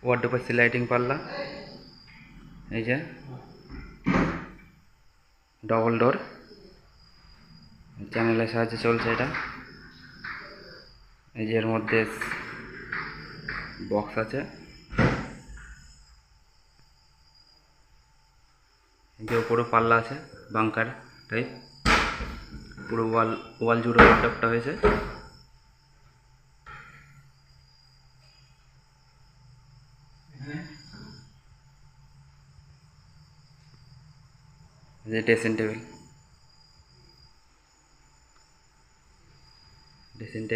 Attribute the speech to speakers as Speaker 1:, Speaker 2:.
Speaker 1: ওয়ার্ডরোবের সিলাইটিং পাল্লা, এই যে ডবল ডোর, চ্যানেলের সাহায্যে চলছে এটা। এই যে এর মধ্যে বক্স আছে, এই যে উপরে পাল্লা আছে বাঙ্কার টাইপ, পুরো ওয়াল জুড়ে ওয়ার্ডরোবটা হয়েছে। যে ড্রেসিং টেবিল,